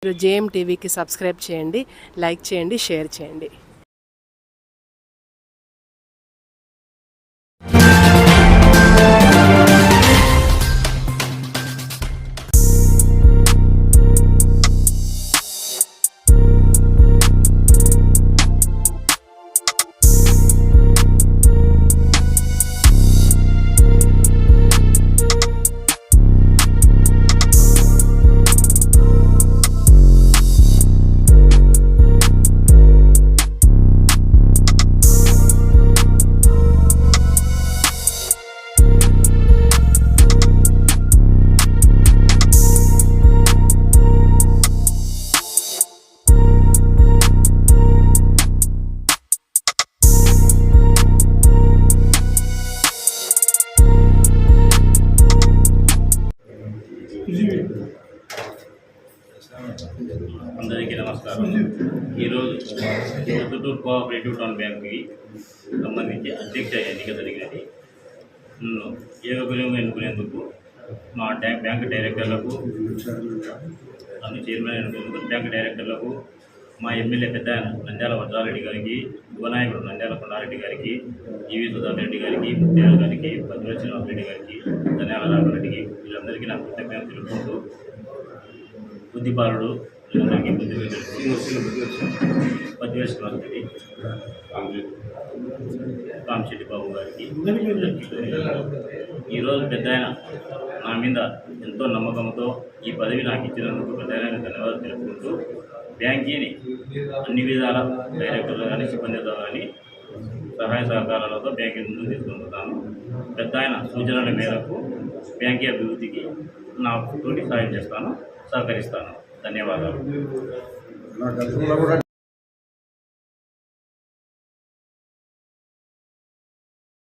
మీరు జేఎం టీవీకి సబ్స్క్రైబ్ చేయండి, లైక్ చేయండి, షేర్ చేయండి. అందరికీ నమస్కారం. ఈరోజు పొద్దుటూరు కోఆపరేటివ్ టౌన్ బ్యాంక్కి సంబంధించి అధ్యక్ష ఎన్నిక జరిగినది. నన్ను ఏకగ్రీవం ఎన్నుకునేందుకు మా బ్యాంక్ డైరెక్టర్లకు, నన్ను చైర్మన్ ఎన్నుకునేందుకు బ్యాంక్ డైరెక్టర్లకు, మా ఎమ్మెల్యే పెద్ద నంద్యాల వజ్రారెడ్డి గారికి, యువనాయకుడు నంద్యాల కొండారెడ్డి గారికి, ఈవి సుధాకర్ రెడ్డి గారికి, ముత్యాల గారికి, పద్మల శ్రీనివాసరెడ్డి గారికి, ధన్యాల రాఘవరెడ్డికి, వీళ్ళందరికీ నా కృతజ్ఞతలు తెలుపుకుంటూ, బుద్ధిపాలుడు వీళ్ళందరికీ పద్మల శ్రీనివాసరెడ్డి, రామశెట్టి బాబు గారికి, ఈరోజు పెద్ద నా మీద ఎంతో నమ్మకంతో ఈ పదవి నాకు ఇచ్చినందుకు పెద్ద ధన్యవాదాలు తెలుపుకుంటూ, బ్యాంకీని అన్ని విధాల డైరెక్టర్లు కానీ, సిబ్బందితో కానీ సహాయ సహకారాలతో బ్యాంకీ ముందుకు తీసుకుంటున్నాను. పెద్ద సూచనల మేరకు బ్యాంకీ అభివృద్ధికి నా తోటి సహాయం చేస్తాను, సహకరిస్తాను. ధన్యవాదాలు.